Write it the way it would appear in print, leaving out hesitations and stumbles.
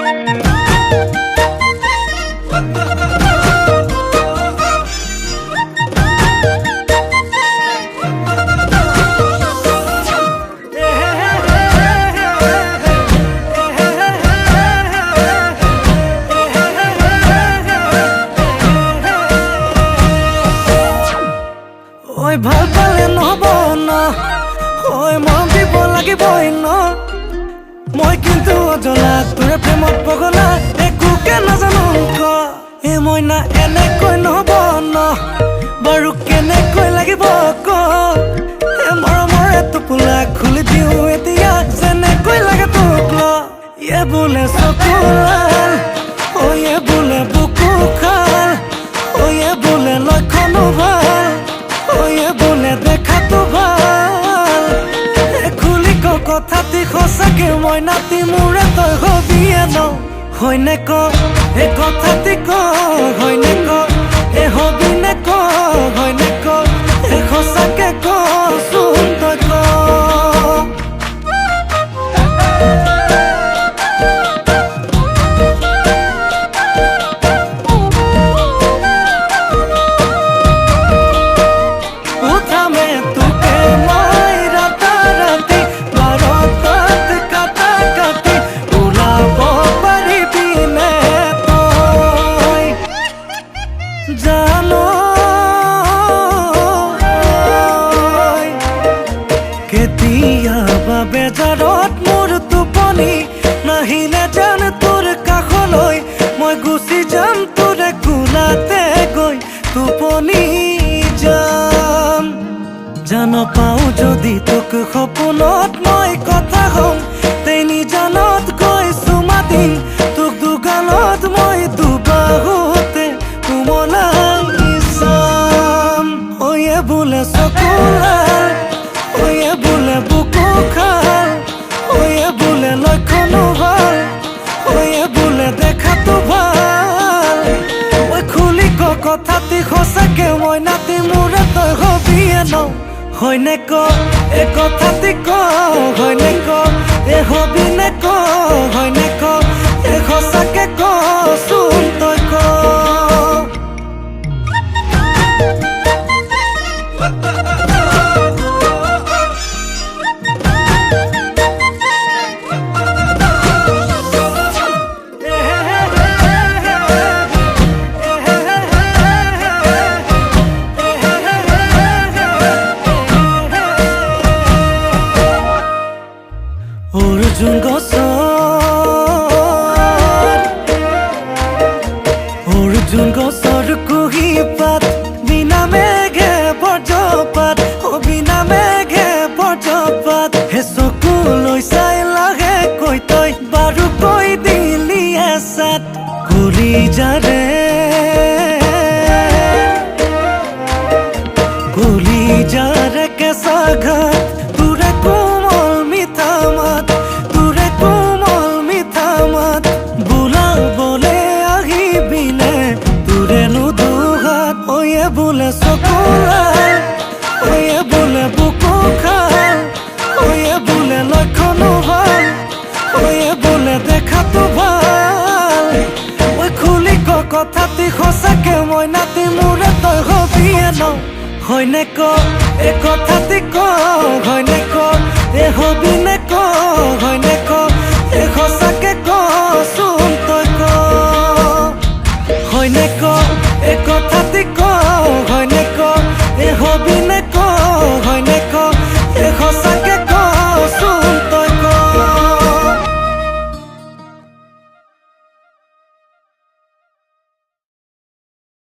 ঐ ভাল পালে নহব ন, ঐ মৰম দিব লাগিবই ন। মই কিন্তু অজলা তোৰে প্ৰেমত পগলা, একোকে নাজানো ক। এই মইনা এনেকৈ নহব ন, বাৰু কেনেকৈ লাগিব ক। এই মৰমৰে টোপোলা খুলি দিওঁ এতিয়া, যেনেকৈ লাগে তোক ল। ইয়ে বোলে চকু লাল, ইয়ে বোলে বুকু খাল, ইয়ে বোলে লক্ষণো ভাল, ইয়ে বোলে দেখাতো ভাল। খুলি ক কথাটি সঁচাকে মই নাতি মোৰে তই হবিয়ে ন। হয়নে ক এই কথাটি ক, হয়নে ক এই হবিনে ক, হয়নে ক এই সঁচাকে কচোন তই ক। কেতিয়াবা বেজাৰত মোৰ টোপনি নাহিলে জান তোৰ কাষলৈ, মই গুচি যাম তোৰে কোলাতে গৈ টোপনি যাম। জান পাওঁ যদি তোক সপোনত মই কথা কম, তেনি জানত গৈ চুমা দিম তোক দুগালত মই দুবাহুতে কোমলাই চাম। ইয়ে বোলে চকু লাল, ইয়ে বোলে বুকু খাল, ইয়ে বোলে লক্ষণো ভাল, ইয়ে বোলে দেখাতো ভাল। খুলি ক কথাটি সঁচাকে মই নাতি মোৰে তই হবিয়ে ন। হয়নে ক এই কথাটি ক, হয়নে ক এই হবিনে ক, হয়নে ক এই সঁচাকে কচোন তই ক। অৰ্জুন গছৰ কুহি পাত, বিনা মেঘে বজ্ৰপাত, বিনা মেঘে বজ্ৰপাত। হে চকুলৈ চাই লাগে কৈ তই বাৰু কৈ দিলি এচাত। কলিজাৰে কলিজাৰে কেঁচা ঘাট, তোৰে কোমল মিঠা মাত, তোৰে কোমল মিঠা মাত। বোলাবলে আহিবিনে তোৰে নুদুহাত, ইয়ে বোলে চকু লাল, ইয়ে বোলে বুকু খাল, ইয়ে বোলে লক্ষণো ভাল, ইয়ে বোলে দেখাতো ভাল। খুলি ক কথাটি সঁচাকে মই নাতি মোৰে তই হবিয়ে ন। হয়নে ক এই কথাটি ক, হয়নে ক এই হবিনে ক, হয়নে ক এই সঁচাকে কচোন তই ক। হয়নে ক এই কথাটি ক, হয়নে ক এই হবিনে